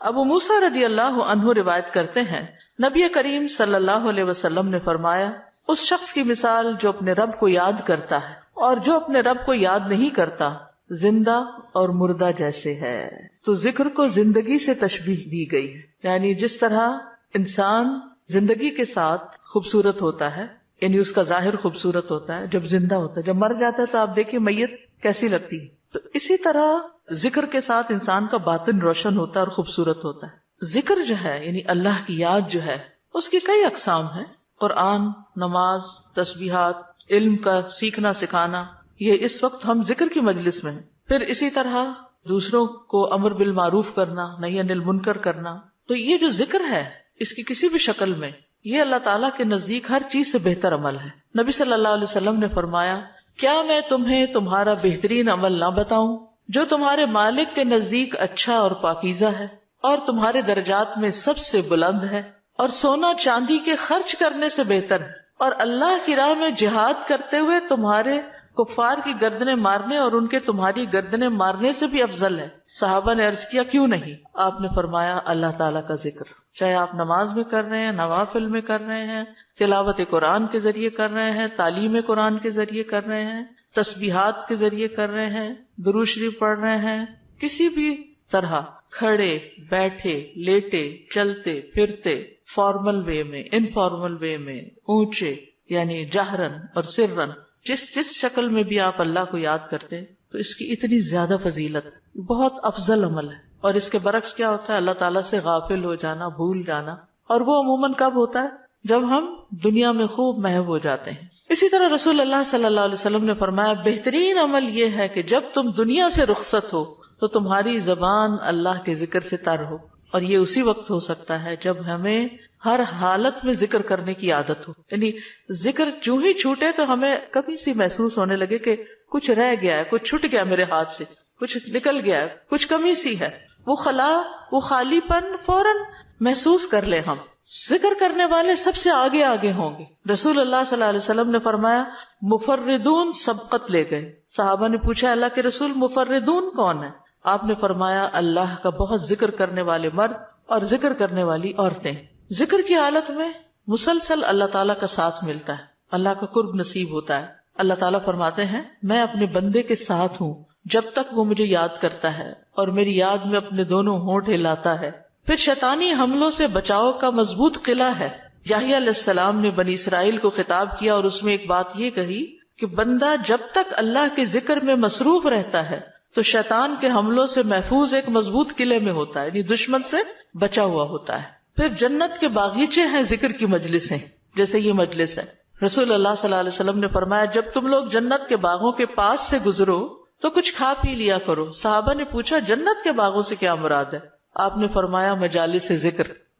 ابو موسیٰ رضی اللہ عنہ روایت کرتے ہیں نبی کریم صلی اللہ علیہ وسلم نے فرمایا اس شخص کی مثال جو اپنے رب کو یاد کرتا ہے اور جو اپنے رب کو یاد نہیں کرتا زندہ اور مردہ جیسے ہے. تو ذکر کو زندگی سے تشبیہ دی گئی ہے، یعنی جس طرح انسان زندگی کے ساتھ خوبصورت ہوتا ہے، یعنی اس کا ظاہر خوبصورت ہوتا ہے جب زندہ ہوتا ہے، جب مر جاتا ہے تو آپ دیکھیے میت کیسی لگتی ہے، تو اسی طرح ذکر کے ساتھ انسان کا باطن روشن ہوتا ہے اور خوبصورت ہوتا ہے. ذکر جو ہے یعنی اللہ کی یاد جو ہے اس کی کئی اقسام ہیں، قرآن، نماز، تسبیحات، علم کا سیکھنا سکھانا، یہ اس وقت ہم ذکر کی مجلس میں ہیں. پھر اسی طرح دوسروں کو امر بالمعروف کرنا، نہی عن المنکر کرنا. تو یہ جو ذکر ہے اس کی کسی بھی شکل میں یہ اللہ تعالیٰ کے نزدیک ہر چیز سے بہتر عمل ہے. نبی صلی اللہ علیہ وسلم نے فرمایا کیا میں تمہیں تمہارا بہترین عمل نہ بتاؤں جو تمہارے مالک کے نزدیک اچھا اور پاکیزہ ہے اور تمہارے درجات میں سب سے بلند ہے اور سونا چاندی کے خرچ کرنے سے بہتر ہے اور اللہ کی راہ میں جہاد کرتے ہوئے تمہارے کفار کی گردنیں مارنے اور ان کے تمہاری گردنیں مارنے سے بھی افضل ہے. صحابہ نے عرض کیا کیوں نہیں؟ آپ نے فرمایا اللہ تعالیٰ کا ذکر، چاہے آپ نماز میں کر رہے ہیں، نوافل میں کر رہے ہیں، تلاوت قرآن کے ذریعے کر رہے ہیں، تعلیم قرآن کے ذریعے کر رہے ہیں، تسبیحات کے ذریعے کر رہے ہیں، درود شریف پڑھ رہے ہیں، کسی بھی طرح کھڑے بیٹھے لیٹے چلتے پھرتے، فارمل وے میں، انفارمل وے میں، اونچے یعنی جہرن اور سرن، جس شکل میں بھی آپ اللہ کو یاد کرتے ہیں تو اس کی اتنی زیادہ فضیلت ہے، بہت افضل عمل ہے. اور اس کے برعکس کیا ہوتا ہے؟ اللہ تعالیٰ سے غافل ہو جانا، بھول جانا، اور وہ عموماً کب ہوتا ہے؟ جب ہم دنیا میں خوب محو ہو جاتے ہیں. اسی طرح رسول اللہ صلی اللہ علیہ وسلم نے فرمایا بہترین عمل یہ ہے کہ جب تم دنیا سے رخصت ہو تو تمہاری زبان اللہ کے ذکر سے تر ہو. اور یہ اسی وقت ہو سکتا ہے جب ہمیں ہر حالت میں ذکر کرنے کی عادت ہو، یعنی ذکر جو ہی چھوٹے تو ہمیں کبھی سی محسوس ہونے لگے کہ کچھ رہ گیا ہے، کچھ چھٹ گیا میرے ہاتھ سے، کچھ نکل گیا ہے، کچھ کمی سی ہے، وہ خلا، وہ خالی پن فوراً محسوس کر لیں. ہم ذکر کرنے والے سب سے آگے آگے ہوں گے. رسول اللہ صلی اللہ علیہ وسلم نے فرمایا مفردون سبقت لے گئے. صحابہ نے پوچھا اللہ کے رسول مفردون کون ہے؟ آپ نے فرمایا اللہ کا بہت ذکر کرنے والے مرد اور ذکر کرنے والی عورتیں. ذکر کی حالت میں مسلسل اللہ تعالیٰ کا ساتھ ملتا ہے، اللہ کا قرب نصیب ہوتا ہے. اللہ تعالیٰ فرماتے ہیں میں اپنے بندے کے ساتھ ہوں جب تک وہ مجھے یاد کرتا ہے اور میری یاد میں اپنے دونوں ہونٹ ہلاتا ہے. پھر شیطانی حملوں سے بچاؤ کا مضبوط قلعہ ہے. یحییٰ علیہ السلام نے بنی اسرائیل کو خطاب کیا اور اس میں ایک بات یہ کہی کہ بندہ جب تک اللہ کے ذکر میں مصروف رہتا ہے تو شیطان کے حملوں سے محفوظ ایک مضبوط قلعے میں ہوتا ہے، یعنی دشمن سے بچا ہوا ہوتا ہے. پھر جنت کے باغیچے ہیں ذکر کی مجلسیں، جیسے یہ مجلس ہے. رسول اللہ صلی اللہ علیہ وسلم نے فرمایا جب تم لوگ جنت کے باغوں کے پاس سے گزرو تو کچھ کھا پی لیا کرو. صحابہ نے پوچھا جنت کے باغوں سے کیا مراد ہے؟ آپ نے فرمایا مجالس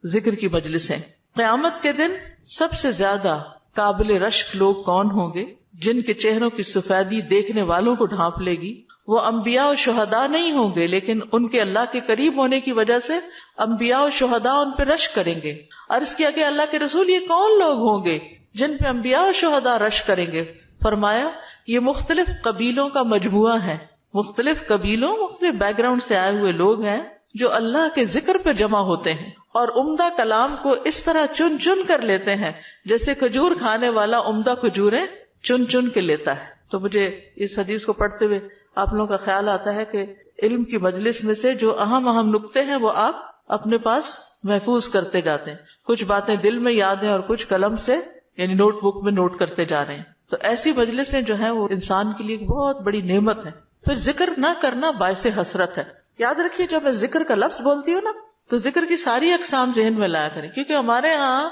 ذکر کی مجلسیں. قیامت کے دن سب سے زیادہ قابل رشک لوگ کون ہوں گے؟ جن کے چہروں کی سفیدی دیکھنے والوں کو ڈھانپ لے گی. وہ انبیاء و شہداء نہیں ہوں گے لیکن ان کے اللہ کے قریب ہونے کی وجہ سے انبیاء و شہداء ان پہ رشک کریں گے. عرض کیا کہ اللہ کے رسول یہ کون لوگ ہوں گے جن پہ انبیاء و شہداء رشک کریں گے؟ فرمایا یہ مختلف قبیلوں کا مجموعہ ہے، مختلف قبیلوں مختلف بیک گراؤنڈ سے آئے ہوئے لوگ ہیں جو اللہ کے ذکر پہ جمع ہوتے ہیں اور عمدہ کلام کو اس طرح چن چن کر لیتے ہیں جیسے کھجور کھانے والا عمدہ کھجوریں چن چن کے لیتا ہے. تو مجھے اس حدیث کو پڑھتے ہوئے آپ لوگوں کا خیال آتا ہے کہ علم کی مجلس میں سے جو اہم نکتے ہیں وہ آپ اپنے پاس محفوظ کرتے جاتے ہیں. کچھ باتیں دل میں یاد ہیں اور کچھ قلم سے یعنی نوٹ بک میں نوٹ کرتے جا رہے ہیں. تو ایسی مجلسیں جو ہیں وہ انسان کے لیے بہت بڑی نعمت ہے. پھر ذکر نہ کرنا باعث حسرت ہے. یاد رکھیے جب میں ذکر کا لفظ بولتی ہوں نا تو ذکر کی ساری اقسام ذہن میں لایا کریں، کیونکہ ہمارے ہاں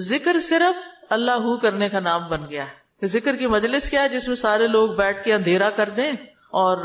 ذکر صرف اللہ کرنے کا نام بن گیا ہے. ذکر کی مجلس کیا ہے؟ جس میں سارے لوگ بیٹھ کے اندھیرا کر دیں اور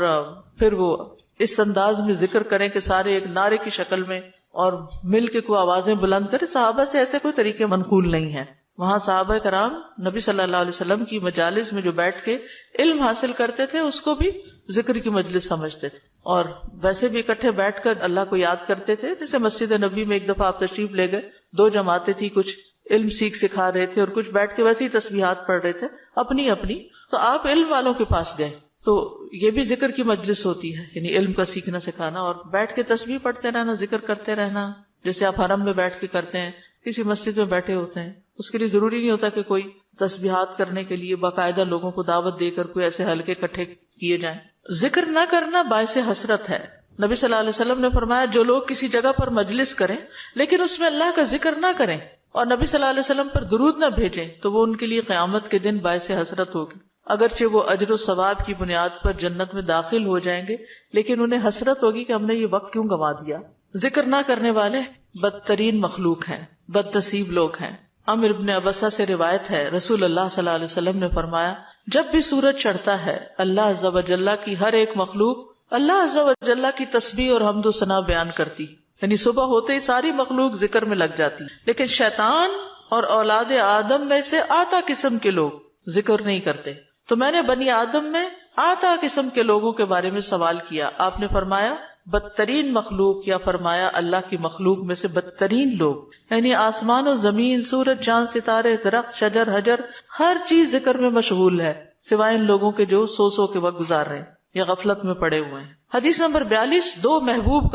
پھر وہ اس انداز میں ذکر کریں کہ سارے ایک نعرے کی شکل میں اور مل کے کوئی آوازیں بلند کریں. صحابہ سے ایسے کوئی طریقے منقول نہیں ہیں. وہاں صحابہ کرام نبی صلی اللہ علیہ وسلم کی مجالس میں جو بیٹھ کے علم حاصل کرتے تھے اس کو بھی ذکر کی مجلس سمجھتے تھے اور ویسے بھی اکٹھے بیٹھ کر اللہ کو یاد کرتے تھے. جیسے مسجد نبی میں ایک دفعہ آپ تشریف لے گئے، 2 جماعتیں تھی، کچھ علم سکھا رہے تھے اور کچھ بیٹھ کے ویسے ہی تسبیحات پڑھ رہے تھے اپنی. تو آپ علم والوں کے پاس گئے تو یہ بھی ذکر کی مجلس ہوتی ہے، یعنی علم کا سیکھنا سکھانا، اور بیٹھ کے تسبیح پڑھتے رہنا، ذکر کرتے رہنا، جیسے آپ حرم میں بیٹھ کے کرتے ہیں، کسی مسجد میں بیٹھے ہوتے ہیں، اس کے لیے ضروری نہیں ہوتا کہ کوئی تسبیحات کرنے کے لیے باقاعدہ لوگوں کو دعوت دے کر کوئی ایسے حلقے اکٹھے کیے جائیں۔ ذکر نہ کرنا باعث حسرت ہے۔ نبی صلی اللہ علیہ وسلم نے فرمایا جو لوگ کسی جگہ پر مجلس کریں لیکن اس میں اللہ کا ذکر نہ کریں اور نبی صلی اللہ علیہ وسلم پر درود نہ بھیجیں تو وہ ان کے لیے قیامت کے دن باعث حسرت ہوگی۔ اگرچہ وہ اجر و ثواب کی بنیاد پر جنت میں داخل ہو جائیں گے لیکن انہیں حسرت ہوگی کہ ہم نے یہ وقت کیوں گنوا دیا۔ ذکر نہ کرنے والے بدترین مخلوق ہیں، بد نصیب لوگ ہیں۔ عمرو بن ابسہ سے روایت ہے، رسول اللہ صلی اللہ علیہ وسلم نے فرمایا جب بھی سورج چڑھتا ہے اللہ عز و جل کی ہر ایک مخلوق اللہ عز و جل کی تسبیح اور حمد و ثنا بیان کرتی، یعنی صبح ہوتے ہی ساری مخلوق ذکر میں لگ جاتی، لیکن شیطان اور اولاد آدم میں سے آتا قسم کے لوگ ذکر نہیں کرتے۔ تو میں نے بنی آدم میں آتا قسم کے لوگوں کے بارے میں سوال کیا، آپ نے فرمایا بدترین مخلوق، یا فرمایا اللہ کی مخلوق میں سے بدترین لوگ، یعنی آسمان و زمین، سورج چاند ستارے درخت شجر حجر ہر چیز ذکر میں مشغول ہے سوائے ان لوگوں کے جو سو کے وقت گزار رہے ہیں یا غفلت میں پڑے ہوئے ہیں۔ حدیث نمبر 42، دو محبوب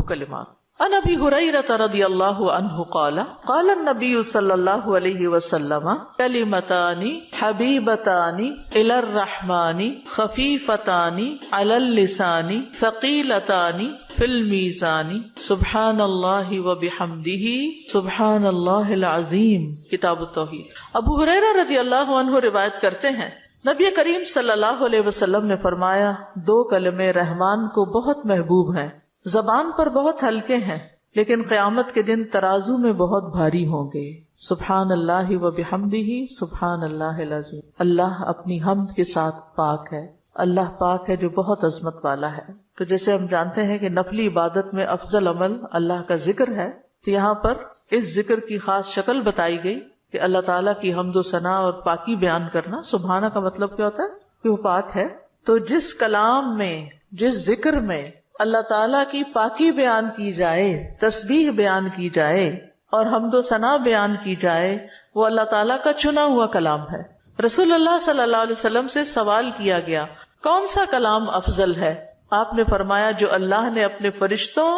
کلمات۔ عن ابی ہریرہ رضی اللہ عنہ قال قال النبی صلی اللہ علیہ وسلم کلمتان حبیبتان الی الرحمن خفیفتان علی اللسان ثقیلتان فی المیزان سبحان اللہ وبحمدہ سبحان اللہ العظیم۔ کتاب التوحید۔ ابو ہریرہ رضی اللہ عنہ روایت کرتے ہیں نبی کریم صلی اللہ علیہ وسلم نے فرمایا دو کلمے رحمان کو بہت محبوب ہیں، زبان پر بہت ہلکے ہیں لیکن قیامت کے دن ترازو میں بہت بھاری ہوں گے۔ سبحان اللہ و بحمدہ سبحان اللہ العظیم۔ اللہ اپنی حمد کے ساتھ پاک ہے، اللہ پاک ہے جو بہت عظمت والا ہے۔ تو جیسے ہم جانتے ہیں کہ نفلی عبادت میں افضل عمل اللہ کا ذکر ہے، تو یہاں پر اس ذکر کی خاص شکل بتائی گئی کہ اللہ تعالیٰ کی حمد و ثنا اور پاکی بیان کرنا۔ سبحانہ کا مطلب کیا ہوتا ہے کہ وہ پاک ہے۔ تو جس کلام میں، جس ذکر میں اللہ تعالیٰ کی پاکی بیان کی جائے، تسبیح بیان کی جائے اور حمد و ثنا بیان کی جائے، وہ اللہ تعالیٰ کا چنا ہوا کلام ہے۔ رسول اللہ صلی اللہ علیہ وسلم سے سوال کیا گیا کون سا کلام افضل ہے؟ آپ نے فرمایا جو اللہ نے اپنے فرشتوں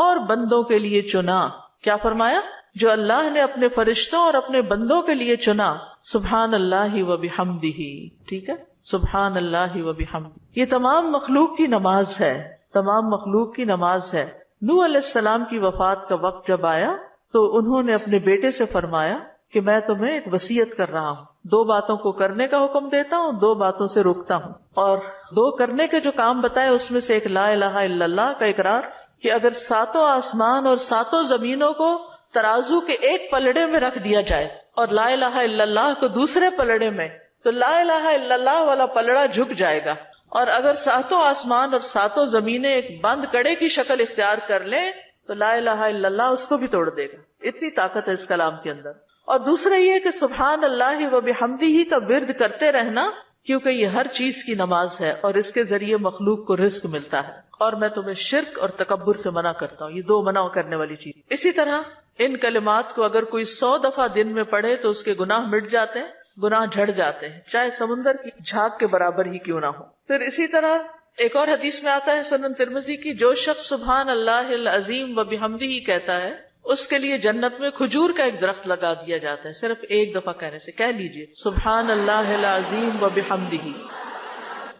اور بندوں کے لیے چنا۔ کیا فرمایا؟ جو اللہ نے اپنے فرشتوں اور اپنے بندوں کے لیے چنا۔ سبحان اللہ و بحمدہ، ٹھیک ہے، سبحان اللہ و بحمدہ۔ یہ تمام مخلوق کی نماز ہے، تمام مخلوق کی نماز ہے۔ نوح علیہ السلام کی وفات کا وقت جب آیا تو انہوں نے اپنے بیٹے سے فرمایا کہ میں تمہیں ایک وصیت کر رہا ہوں، دو باتوں کو کرنے کا حکم دیتا ہوں، دو باتوں سے روکتا ہوں۔ اور دو کرنے کے جو کام بتائے اس میں سے ایک لا الہ الا اللہ کا اقرار، کہ اگر ساتوں آسمان اور ساتوں زمینوں کو ترازو کے ایک پلڑے میں رکھ دیا جائے اور لا الہ الا اللہ کو دوسرے پلڑے میں، تو لا الہ الا اللہ والا پلڑا جھک جائے گا، اور اگر ساتوں آسمان اور ساتوں زمینیں ایک بند کڑے کی شکل اختیار کر لیں تو لا الہ الا اللہ اس کو بھی توڑ دے گا۔ اتنی طاقت ہے اس کلام کے اندر۔ اور دوسرا یہ کہ سبحان اللہ و بحمدہ کا ورد کرتے رہنا، کیونکہ یہ ہر چیز کی نماز ہے اور اس کے ذریعے مخلوق کو رزق ملتا ہے۔ اور میں تمہیں شرک اور تکبر سے منع کرتا ہوں، یہ دو منع کرنے والی چیز۔ اسی طرح ان کلمات کو اگر کوئی 100 دفعہ دن میں پڑھے تو اس کے گناہ مٹ جاتے ہیں، گناہ جھڑ جاتے ہیں، چاہے سمندر کی جھاگ کے برابر ہی کیوں نہ ہو۔ پھر اسی طرح ایک اور حدیث میں آتا ہے سنن ترمذی کی، جو شخص سبحان اللہ العظیم و بحمدہ کہتا ہے اس کے لیے جنت میں کھجور کا ایک درخت لگا دیا جاتا ہے، صرف ایک دفعہ کہنے سے۔ کہہ لیجئے سبحان اللہ العظیم و بحمدہ۔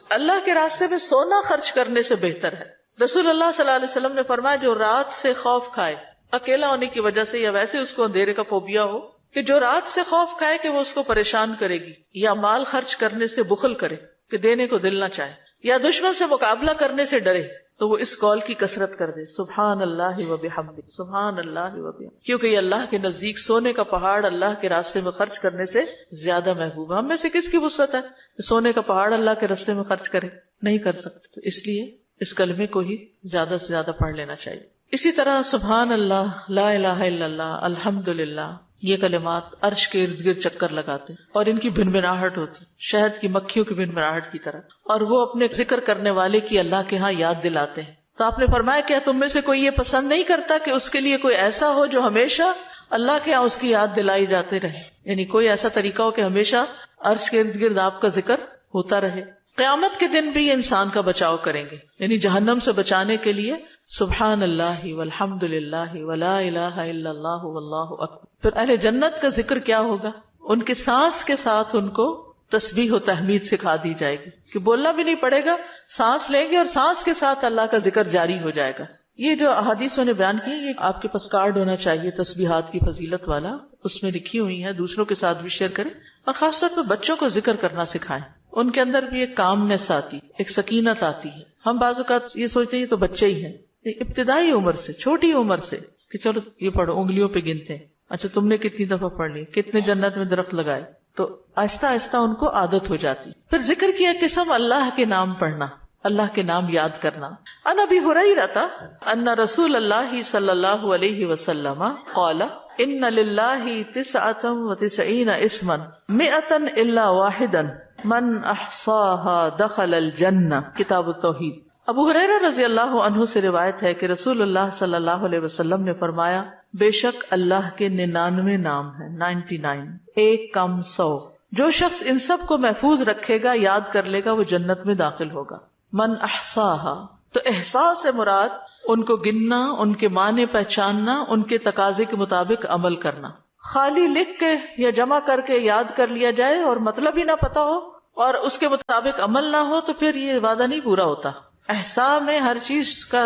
اللہ کے راستے میں سونا خرچ کرنے سے بہتر ہے۔ رسول اللہ صلی اللہ علیہ وسلم نے فرمایا جو رات سے خوف کھائے، اکیلا ہونے کی وجہ سے یا ویسے اس کو اندھیرے کا فوبیا ہو، کہ جو رات سے خوف کھائے کہ وہ اس کو پریشان کرے گی، یا مال خرچ کرنے سے بخل کرے کہ دینے کو دل نہ چاہے، یا دشمن سے مقابلہ کرنے سے ڈرے، تو وہ اس قول کی کثرت کر دے سبحان اللہ و بحمدہ، سبحان اللہ و بحمدہ، کیونکہ یہ اللہ کے نزدیک سونے کا پہاڑ اللہ کے راستے میں خرچ کرنے سے زیادہ محبوب ہے۔ ہم میں سے کس کی وسعت ہے کہ سونے کا پہاڑ اللہ کے راستے میں خرچ کرے؟ نہیں کر سکتے۔ تو اس لیے اس کلمے کو ہی زیادہ سے زیادہ پڑھ لینا چاہیے۔ اسی طرح سبحان اللہ، لا الہ الا اللہ، الحمدللہ، یہ کلمات عرش کے ارد گرد چکر لگاتے اور ان کی بھنبھناہٹ ہوتی شہد کی مکھیوں کی بھنبھناہٹ کی طرح، اور وہ اپنے ذکر کرنے والے کی اللہ کے ہاں یاد دلاتے ہیں۔ تو آپ نے فرمایا کیا تم میں سے کوئی یہ پسند نہیں کرتا کہ اس کے لیے کوئی ایسا ہو جو ہمیشہ اللہ کے ہاں اس کی یاد دلائی جاتے رہے، یعنی کوئی ایسا طریقہ ہو کہ ہمیشہ عرش کے ارد گرد آپ کا ذکر ہوتا رہے. قیامت کے دن بھی انسان کا بچاؤ کریں گے، یعنی جہنم سے بچانے کے لیے سبحان اللہ والحمد للہ ولا الہ الا اللہ واللہ اکبر. پھر اہل جنت کا ذکر کیا ہوگا؟ ان کے سانس کے ساتھ ان کو تسبیح و تحمید سکھا دی جائے گی کہ بولنا بھی نہیں پڑے گا، سانس لیں گے اور سانس کے ساتھ اللہ کا ذکر جاری ہو جائے گا. یہ جو احادیث نے بیان کی، یہ آپ کے پاس کارڈ ہونا چاہیے تسبیحات کی فضیلت والا، اس میں لکھی ہوئی ہے، دوسروں کے ساتھ بھی شیئر کریں اور خاص طور پہ بچوں کو ذکر کرنا سکھائیں. ان کے اندر بھی ایک کامنس آتی، ایک سکینت آتی ہے. ہم بعض اوقات یہ سوچتے ہیں یہ تو بچے ہی ہیں، ابتدائی عمر سے، چھوٹی عمر سے کہ چلو یہ پڑھو، انگلیوں پہ گنتے ہیں، اچھا تم نے کتنی دفعہ پڑھ لی، کتنے جنت میں درخت لگائے، تو آہستہ آہستہ ان کو عادت ہو جاتی. پھر ذکر کی ایک قسم اللہ کے نام پڑھنا، اللہ کے نام یاد کرنا. عن ابی ہریرہ ان رسول اللہ صلی اللہ علیہ وسلم قال ان للہ 99 اسما 100 الا واحدا من احصاها دخل الجنہ. کتاب التوحید. ابو ہریرہ رضی اللہ عنہ سے روایت ہے کہ رسول اللہ صلی اللہ علیہ وسلم نے فرمایا، بے شک اللہ کے 99 نام ہیں، 99، ایک کم 100. جو شخص ان سب کو محفوظ رکھے گا، یاد کر لے گا، وہ جنت میں داخل ہوگا. من احصاها، تو احساس سے مراد ان کو گننا، ان کے معنی پہچاننا، ان کے تقاضے کے مطابق عمل کرنا. خالی لکھ کے یا جمع کر کے یاد کر لیا جائے اور مطلب ہی نہ پتا ہو اور اس کے مطابق عمل نہ ہو تو پھر یہ وعدہ نہیں پورا ہوتا. احصاء میں ہر چیز کا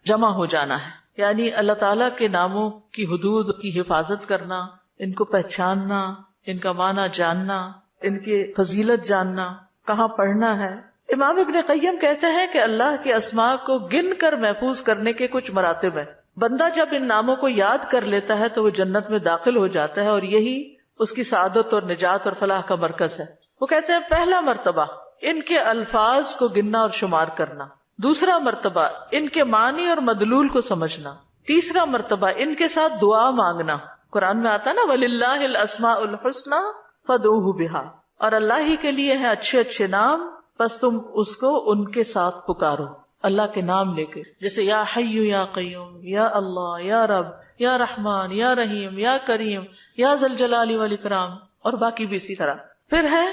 جمع ہو جانا ہے، یعنی اللہ تعالیٰ کے ناموں کی حدود کی حفاظت کرنا، ان کو پہچاننا، ان کا معنی جاننا، ان کی فضیلت جاننا، کہاں پڑھنا ہے. امام ابن قیم کہتے ہیں کہ اللہ کے اسماء کو گن کر محفوظ کرنے کے کچھ مراتب ہیں. بندہ جب ان ناموں کو یاد کر لیتا ہے تو وہ جنت میں داخل ہو جاتا ہے اور یہی اس کی سعادت اور نجات اور فلاح کا مرکز ہے. وہ کہتے ہیں پہلا مرتبہ ان کے الفاظ کو گننا اور شمار کرنا، دوسرا مرتبہ ان کے معنی اور مدلول کو سمجھنا، تیسرا مرتبہ ان کے ساتھ دعا مانگنا. قرآن میں آتا نا وَلِلَّهِ الْأَسْمَاءُ الْحُسْنَى فَادْعُوهُ بِهَا، اور اللہ ہی کے لیے ہے اچھے اچھے نام، بس تم اس کو ان کے ساتھ پکارو، اللہ کے نام لے کے. جیسے یا حی یا قیوم، یا اللہ، یا رب، یا رحمان، یا رحیم، یا کریم، یا ذی الجلال والاکرام، اور باقی بھی اسی طرح. پھر ہے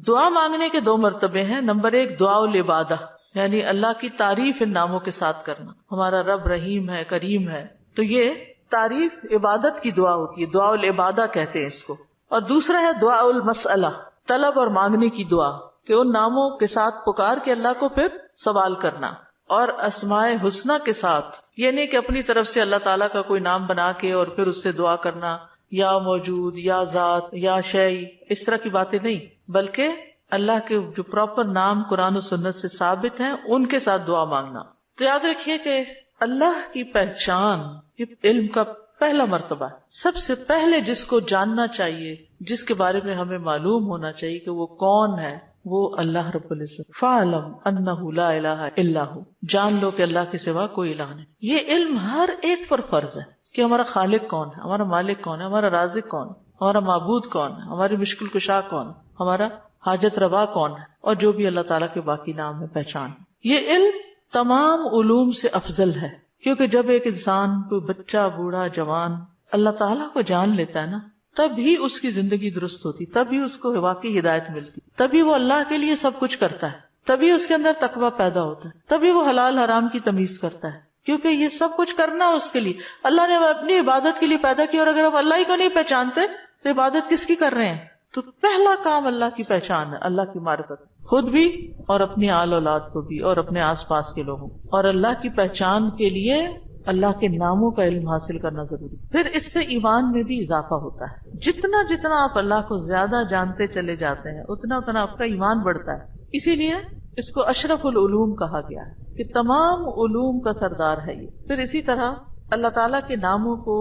دعا مانگنے کے 2 مرتبے ہیں. نمبر 1 دعا العبادہ، یعنی اللہ کی تعریف ان ناموں کے ساتھ کرنا. ہمارا رب رحیم ہے، کریم ہے، تو یہ تعریف عبادت کی دعا ہوتی ہے، دعا العبادہ کہتے ہیں اس کو. اور دوسرا ہے دعا المسئلہ، طلب اور مانگنے کی دعا، کہ ان ناموں کے ساتھ پکار کے اللہ کو پھر سوال کرنا. اور اسماء حسنہ کے ساتھ یہ نہیں کہ اپنی طرف سے اللہ تعالیٰ کا کوئی نام بنا کے اور پھر اس سے دعا کرنا، یا موجود، یا ذات، یا شیء، اس طرح کی باتیں نہیں، بلکہ اللہ کے جو پراپر نام قرآن و سنت سے ثابت ہیں ان کے ساتھ دعا مانگنا. تو یاد رکھیے کہ اللہ کی پہچان یہ علم کا پہلا مرتبہ ہے. سب سے پہلے جس کو جاننا چاہیے، جس کے بارے میں ہمیں معلوم ہونا چاہیے کہ وہ کون ہے، وہ اللہ رب العزت. فَاعْلَمْ أَنَّهُ لَا إِلَهَ إِلَّا هُوَ، جان لو کہ اللہ کے سوا کوئی الہ نہیں. یہ علم ہر ایک پر فرض ہے کہ ہمارا خالق کون ہے، ہمارا مالک کون ہے، ہمارا رازق کون ہے، ہمارا معبود کون ہے، ہماری مشکل کشا کون ہے، ہمارا حاجت روا کون ہے، اور جو بھی اللہ تعالیٰ کے باقی نام ہے، پہچان. یہ علم تمام علوم سے افضل ہے، کیونکہ جب ایک انسان، کوئی بچہ، بوڑھا، جوان اللہ تعالیٰ کو جان لیتا ہے نا، تب ہی اس کی زندگی درست ہوتی، تب ہی اس کو واقعی ہدایت ملتی، تبھی وہ اللہ کے لیے سب کچھ کرتا ہے، تبھی اس کے اندر تقویٰ پیدا ہوتا ہے، تبھی وہ حلال حرام کی تمیز کرتا ہے. کیونکہ یہ سب کچھ کرنا اس کے لیے اللہ نے اپنی عبادت کے لیے پیدا کیا، اور اگر ہم اللہ ہی کو نہیں پہچانتے تو عبادت کس کی کر رہے ہیں؟ تو پہلا کام اللہ کی پہچان ہے، اللہ کی معرفت، خود بھی اور اپنی آل اولاد کو بھی اور اپنے آس پاس کے لوگوں. اور اللہ کی پہچان کے لیے اللہ کے ناموں کا علم حاصل کرنا ضروری. پھر اس سے ایمان میں بھی اضافہ ہوتا ہے. جتنا جتنا آپ اللہ کو زیادہ جانتے چلے جاتے ہیں اتنا اتنا آپ کا ایمان بڑھتا ہے. اسی لیے اس کو اشرف العلوم کہا گیا ہے کہ تمام علوم کا سردار ہے یہ. پھر اسی طرح اللہ تعالیٰ کے ناموں کو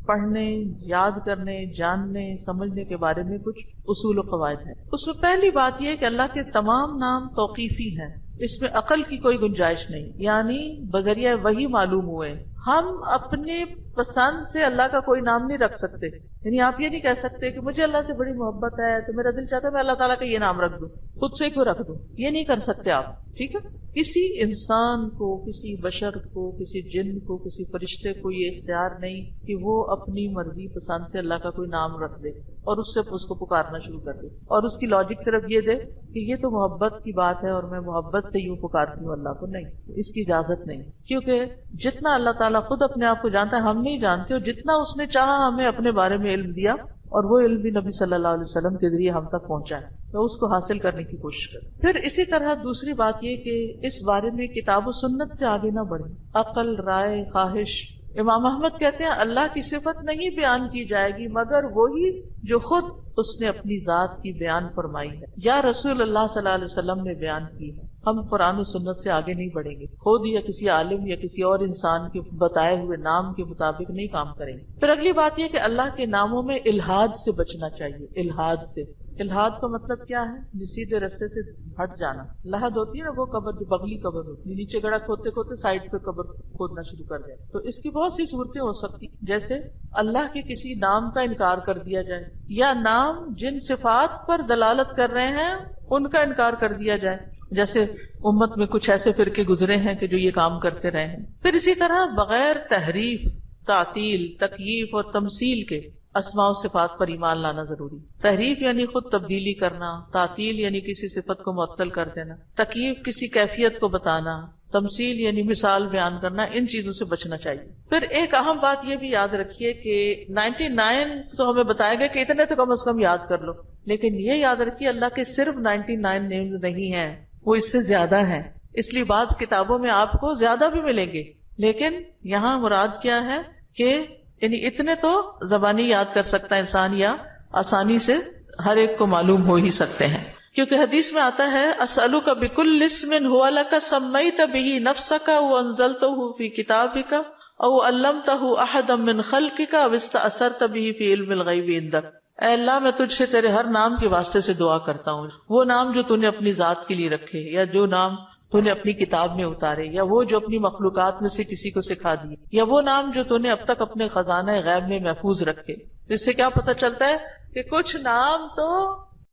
پڑھنے، یاد کرنے، جاننے، سمجھنے کے بارے میں کچھ اصول و قواعد ہیں. اس میں پہلی بات یہ کہ اللہ کے تمام نام توقیفی ہیں، اس میں عقل کی کوئی گنجائش نہیں، یعنی بذریعہ وحی معلوم ہوئے. ہم اپنی پسند سے اللہ کا کوئی نام نہیں رکھ سکتے. یعنی آپ یہ نہیں کہہ سکتے کہ مجھے اللہ سے بڑی محبت ہے تو میرا دل چاہتا ہے میں اللہ تعالیٰ کا یہ نام رکھ دوں, خود سے کیوں رکھ دوں, یہ نہیں کر سکتے آپ. ٹھیک ہے, کسی انسان کو, کسی بشر کو, کسی جن کو, کسی فرشتے کو یہ اختیار نہیں کہ وہ اپنی مرضی پسند سے اللہ کا کوئی نام رکھ دے اور اس سے اس کو پکارنا شروع کر دے, اور اس کی لاجک صرف یہ دے کہ یہ تو محبت کی بات ہے اور میں محبت سے یوں پکارتی ہوں اللہ کو. نہیں, اس کی اجازت نہیں, کیونکہ جتنا اللہ تعالیٰ خود اپنے آپ کو جانتا ہے ہم نہیں جانتے, اور جتنا اس نے چاہا ہمیں اپنے بارے میں علم دیا, اور وہ علم بھی نبی صلی اللہ علیہ وسلم کے ذریعے ہم تک پہنچا ہے, تو اس کو حاصل کرنے کی کوشش کریں. پھر اسی طرح دوسری بات یہ کہ اس بارے میں کتاب و سنت سے آگے نہ بڑھیں. عقل, رائے, خواہش. امام احمد کہتے ہیں اللہ کی صفت نہیں بیان کی جائے گی مگر وہی جو خود اس نے اپنی ذات کی بیان فرمائی ہے یا رسول اللہ صلی اللہ علیہ وسلم نے بیان کی ہے. ہم قرآن و سنت سے آگے نہیں بڑھیں گے, خود یا کسی عالم یا کسی اور انسان کے بتائے ہوئے نام کے مطابق نہیں کام کریں گے. پھر اگلی بات یہ کہ اللہ کے ناموں میں الحاد سے بچنا چاہیے. الحاد سے, الحاد کا مطلب کیا ہے؟ سیدھے رستے سے ہٹ جانا. لحد ہوتی ہے نا وہ قبر جو بغلی قبر ہوتی ہے, نیچے گڑھا کھودتے کھودتے سائڈ پہ قبر کھودنا شروع کر دیں. تو اس کی بہت سی صورتیں ہو سکتی, جیسے اللہ کے کسی نام کا انکار کر دیا جائے, یا نام جن صفات پر دلالت کر رہے ہیں ان کا انکار کر دیا جائے, جیسے امت میں کچھ ایسے فرقے گزرے ہیں کہ جو یہ کام کرتے رہے ہیں. پھر اسی طرح بغیر تحریف, تعطیل, تکییف اور تمثیل کے اسماء و صفات پر ایمان لانا ضروری. تحریف یعنی خود تبدیلی کرنا, تعطیل یعنی کسی صفت کو معطل کر دینا, تکییف کسی کیفیت کو بتانا, تمثیل یعنی مثال بیان کرنا, ان چیزوں سے بچنا چاہیے. پھر ایک اہم بات یہ بھی یاد رکھیے کہ 99 تو ہمیں بتایا گیا کہ اتنے تو کم از کم یاد کر لو, لیکن یہ یاد رکھیے اللہ کے صرف 99 نیمز نہیں ہیں, وہ اس سے زیادہ ہیں. اس لیے بعض کتابوں میں آپ کو زیادہ بھی ملیں گے, لیکن یہاں مراد کیا ہے کہ یعنی اتنے تو زبانی یاد کر سکتا ہے انسان, یا آسانی سے ہر ایک کو معلوم ہو ہی سکتے ہیں. کیونکہ حدیث میں آتا ہے اسألک بکل اسم هو لک سمیت به نفسک وانزلته فی کتابک او علمته احدا من خلقک او استأثرت به فی علم الغیب عندک. اے اللہ میں تجھ سے تیرے ہر نام کے واسطے سے دعا کرتا ہوں, وہ نام جو تو نے اپنی ذات کے لیے رکھے, یا جو نام تو نے اپنی کتاب میں اتارے, یا وہ جو اپنی مخلوقات میں سے کسی کو سکھا دیے, یا وہ نام جو تو نے اب تک اپنے خزانہ غیب میں محفوظ رکھے. اس سے کیا پتہ چلتا ہے کہ کچھ نام تو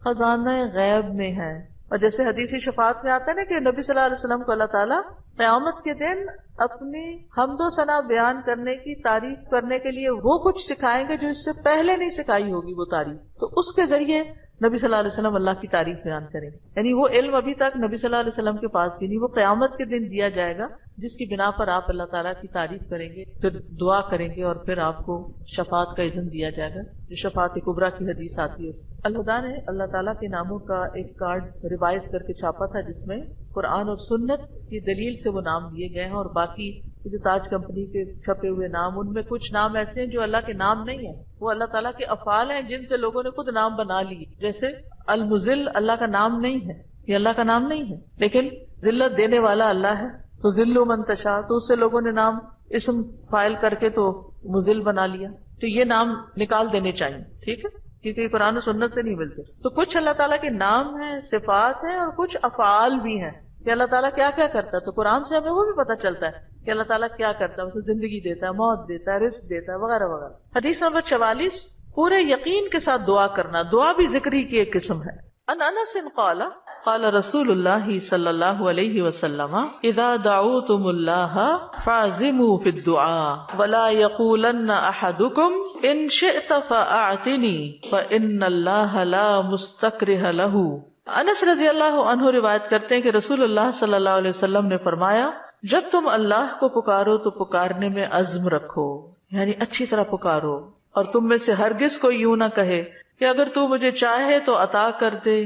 خزانہ غیب میں ہے. اور جیسے حدیثی شفاعت میں آتا ہے نا کہ نبی صلی اللہ علیہ وسلم کو اللہ تعالیٰ قیامت کے دن اپنی حمد و ثنا بیان کرنے کی تعریف کرنے کے لیے وہ کچھ سکھائیں گے جو اس سے پہلے نہیں سکھائی ہوگی وہ تعریف, تو اس کے ذریعے نبی صلی اللہ علیہ وسلم اللہ کی تعریف بیان کریں گے. یعنی وہ علم ابھی تک نبی صلی اللہ علیہ وسلم کے پاس بھی نہیں, وہ قیامت کے دن دیا جائے گا, جس کی بنا پر آپ اللہ تعالیٰ کی تعریف کریں گے, پھر دعا کریں گے, اور پھر آپ کو شفاعت کا اذن دیا جائے گا, جو شفاعت کبریٰ کی حدیث آتی ہے. اللہ نے اللہ تعالیٰ کے ناموں کا ایک کارڈ ریوائز کر کے چھاپا تھا, جس میں قرآن اور سنت کی دلیل سے وہ نام دیے گئے ہیں, اور باقی جو تاج کمپنی کے چھپے ہوئے نام, ان میں کچھ نام ایسے ہیں جو اللہ کے نام نہیں ہیں, وہ اللہ تعالیٰ کے افعال ہیں جن سے لوگوں نے خود نام بنا لیے. جیسے المذل اللہ کا نام نہیں ہے, یہ اللہ کا نام نہیں ہے, لیکن ذلت دینے والا اللہ ہے, تو ذل من تشاء, تو اس سے لوگوں نے نام اسم فائل کر کے تو مذل بنا لیا. تو یہ نام نکال دینے چاہیے, ٹھیک ہے, کیونکہ یہ قرآن و سنت سے نہیں ملتے. تو کچھ اللہ تعالیٰ کے نام ہیں, صفات ہیں, اور کچھ افعال بھی ہیں کہ اللہ تعالیٰ کیا کیا کرتا ہے. تو قرآن سے ہمیں وہ بھی پتہ چلتا ہے کہ اللہ تعالیٰ کیا کرتا ہے, اسے زندگی دیتا ہے, موت دیتا ہے, رزق دیتا ہے, وغیرہ وغیرہ. حدیث نمبر 44, پورے یقین کے ساتھ دعا کرنا. دعا بھی ذکری کی ایک قسم ہے. ان انس قال قال رسول اللہ صلی اللہ علیہ وسلم اذا دعوتم اللہ فاعزموا فی الدعاء ولا یقولن احدکم ان شئت فاعتنی فان اللہ لا مستکرہ لہ. انس رضی اللہ عنہ روایت کرتے ہیں کہ رسول اللہ صلی اللہ علیہ وسلم نے فرمایا, جب تم اللہ کو پکارو تو پکارنے میں عزم رکھو, یعنی اچھی طرح پکارو, اور تم میں سے ہرگز کوئی یوں نہ کہے کہ اگر تو مجھے چاہے تو عطا کر دے,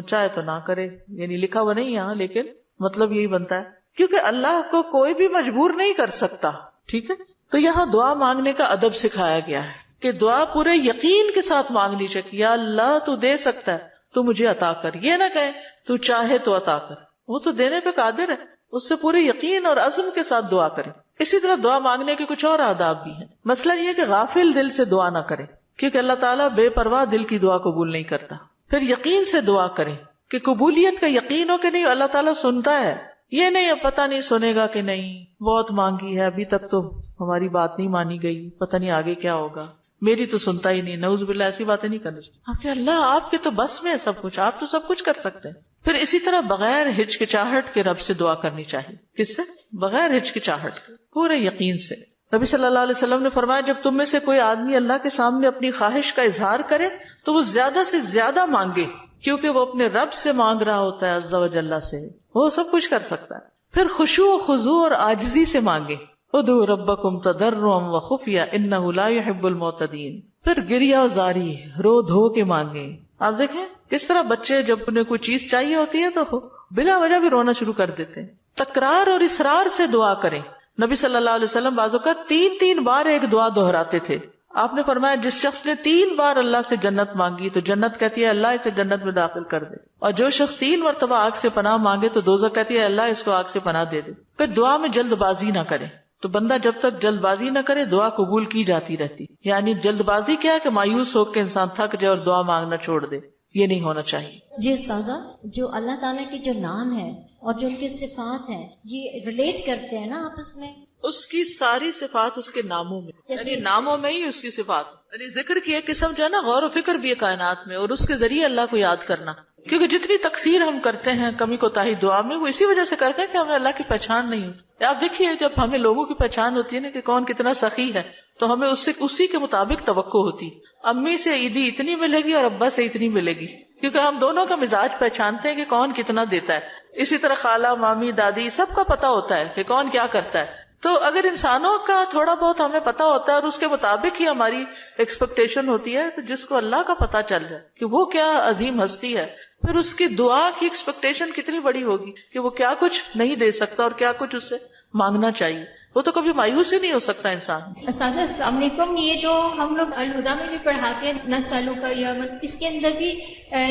چاہے تو نہ کرے. یعنی لکھا ہوا نہیں یہاں, لیکن مطلب یہی بنتا ہے, کیونکہ اللہ کو کوئی بھی مجبور نہیں کر سکتا, ٹھیک ہے. تو یہاں دعا مانگنے کا ادب سکھایا گیا ہے کہ دعا پورے یقین کے ساتھ مانگنی چاہیے. یا اللہ تو دے سکتا ہے, تو مجھے عطا کر. یہ نہ کہے تو چاہے تو عطا کر, وہ تو دینے پہ قادر ہے, اس سے پورے یقین اور عزم کے ساتھ دعا کرے. اسی طرح دعا مانگنے کے کچھ اور آداب بھی ہیں. مسئلہ یہ کہ غافل دل سے دعا نہ کرے, کیونکہ اللہ تعالیٰ بے پرواہ دل کی دعا قبول نہیں کرتا. پھر یقین سے دعا کریں کہ قبولیت کا یقین ہو کہ نہیں اللہ تعالیٰ سنتا ہے, یہ نہیں اب پتہ نہیں سنے گا کہ نہیں، بہت مانگی ہے ابھی تک تو ہماری بات نہیں مانی گئی، پتہ نہیں آگے کیا ہوگا، میری تو سنتا ہی نہیں. نعوذ باللہ ایسی باتیں نہیں کرنی چاہیے. آپ کے اللہ آپ کے تو بس میں ہے سب کچھ، آپ تو سب کچھ کر سکتے ہیں. پھر اسی طرح بغیر ہچکچاہٹ کے رب سے دعا کرنی چاہیے. کس سے؟ بغیر ہچکچاہٹ کے، پورے یقین سے. نبی صلی اللہ علیہ وسلم نے فرمایا جب تم میں سے کوئی آدمی اللہ کے سامنے اپنی خواہش کا اظہار کرے تو وہ زیادہ سے زیادہ مانگے، کیونکہ وہ اپنے رب سے مانگ رہا ہوتا ہے عز و جل سے، وہ سب کچھ کر سکتا ہے. پھر خشوع و خضوع اور عاجزی سے مانگے. ادعوا ربکم تضرعا وخفیا انہ لا يحب المعتدین. پھر گریا و زاری، رو دھو کے مانگے. آپ دیکھیں کس طرح بچے جب انہیں کوئی چیز چاہیے ہوتی ہے تو بلا وجہ بھی رونا شروع کر دیتے ہیں. تکرار اور اصرار سے دعا کریں. نبی صلی اللہ علیہ وسلم بعض اوقات 3 بار ایک دعا دہراتے تھے. آپ نے فرمایا جس شخص نے 3 بار اللہ سے جنت مانگی تو جنت کہتی ہے اللہ اسے جنت میں داخل کر دے، اور جو شخص 3 مرتبہ آگ سے پناہ مانگے تو دوزخ کہتی ہے اللہ اس کو آگ سے پناہ دے دے. پھر دعا میں جلد بازی نہ کرے. تو بندہ جب تک جلد بازی نہ کرے دعا قبول کی جاتی رہتی. یعنی جلد بازی کیا ہے کہ مایوس ہو کے انسان تھک جائے اور دعا مانگنا چھوڑ دے، یہ نہیں ہونا چاہیے. جی استاذہ، جو اللہ تعالیٰ کے جو نام ہے اور جو ان کے صفات ہیں یہ ریلیٹ کرتے ہیں نا آپس میں؟ اس کی ساری صفات اس کے ناموں میں، یعنی ناموں میں ہی اس کی صفات. یعنی ذکر کی ایک قسم جو ہے نا غور و فکر بھی ہے کائنات میں، اور اس کے ذریعے اللہ کو یاد کرنا. کیونکہ جتنی تقصیر ہم کرتے ہیں کمی کوتاہی دعا میں، وہ اسی وجہ سے کرتے ہیں کہ ہمیں اللہ کی پہچان نہیں ہوتی. آپ دیکھیے جب ہمیں لوگوں کی پہچان ہوتی ہے نا کہ کون کتنا سخی ہے تو ہمیں اسی کے مطابق توقع ہوتی. امی سے عیدی اتنی ملے گی اور ابا سے اتنی ملے گی، کیونکہ ہم دونوں کا مزاج پہچانتے ہیں کہ کون کتنا دیتا ہے. اسی طرح خالہ مامی دادی سب کا پتا ہوتا ہے کہ کون کیا کرتا ہے. تو اگر انسانوں کا تھوڑا بہت ہمیں پتا ہوتا ہے اور اس کے مطابق ہی ہماری ایکسپیکٹیشن ہوتی ہے، تو جس کو اللہ کا پتا چل جائے کہ وہ کیا عظیم ہستی ہے، پھر اس کی دعا کی ایکسپیکٹیشن کتنی بڑی ہوگی کہ وہ کیا کچھ نہیں دے سکتا اور کیا کچھ اس سے مانگنا چاہیے. وہ تو کبھی مایوس ہی نہیں ہو سکتا انسان. اساتذہ السلام علیکم. یہ جو ہم لوگ الہدا میں بھی پڑھاتے ہیں نسلوں کا یوم، اس کے اندر بھی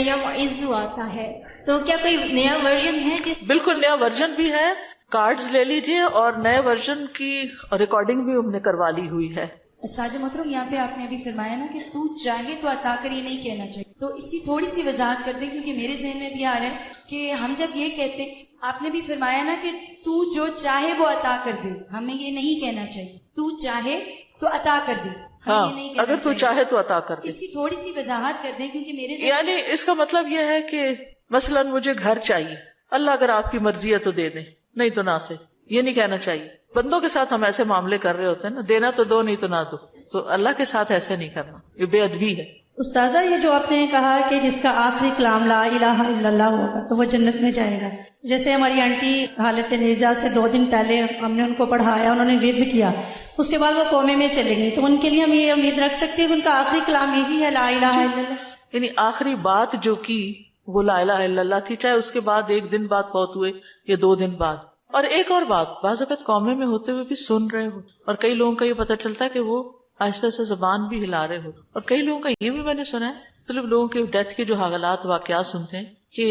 یوم عزو آتا ہے، تو کیا کوئی نیا ورژن ہے جس؟ بالکل نیا ورژن بھی ہے. کارڈز لے لیجئے اور نئے ورژن کی ریکارڈنگ بھی ہم نے کروا لی ہوئی ہے. ساجد محترم، یہاں پہ آپ نے ابھی فرمایا نا کہ تو چاہے تو عطا کر، یہ نہیں کہنا چاہیے، تو اس کی تھوڑی سی وضاحت کر دیں کیونکہ میرے ذہن میں بھی آ رہا ہے کہ ہم جب یہ کہتے ہیں، آپ نے بھی فرمایا نا کہ تو جو چاہے وہ عطا کر دے، ہمیں یہ نہیں کہنا چاہیے تو چاہے تو عطا کر دے. ہاں اگر تو چاہے تو عطا کر دے. اس کی تھوڑی سی وضاحت کر دیں کیونکہ میرے ذہن یعنی اس کا مطلب یہ ہے کہ مثلا مجھے گھر چاہیے، اللہ اگر آپ کی مرضی ہے تو دے دیں، نہیں تو نہ سے. یہ نہیں کہنا چاہیے. بندوں کے ساتھ ہم ایسے معاملے کر رہے ہوتے ہیں نا، دینا تو دو نہیں تو نہ دو، تو اللہ کے ساتھ ایسے نہیں کرنا، یہ بے ادبی ہے. استاذہ یہ جو آپ نے کہا کہ جس کا آخری کلام لا الہ الا اللہ ہوگا تو وہ جنت میں جائے گا، جیسے ہماری آنٹی حالت نیزہ سے 2 دن پہلے ہم نے ان کو پڑھایا، انہوں نے ورد کیا، اس کے بعد وہ کومے میں چلے گئی، تو ان کے لیے ہم یہ امید رکھ سکتے ہیں کہ ان کا آخری کلام یہی ہے لا الہ الا اللہ؟ یعنی آخری بات جو کی وہ لا الہ الا اللہ تھی، چاہے اس کے بعد 1 دن بعد فوت ہوئے یا 2 دن بعد. اور ایک اور بات، بعض اوقات قومے میں ہوتے ہوئے بھی سن رہے ہو، اور کئی لوگوں کا یہ پتہ چلتا ہے کہ وہ آہستہ آہستہ زبان بھی ہلا رہے ہو، اور کئی لوگوں کا یہ بھی میں نے سنا ہے، مطلب لوگوں کے ڈیتھ کے جو حالات واقعات سنتے ہیں کہ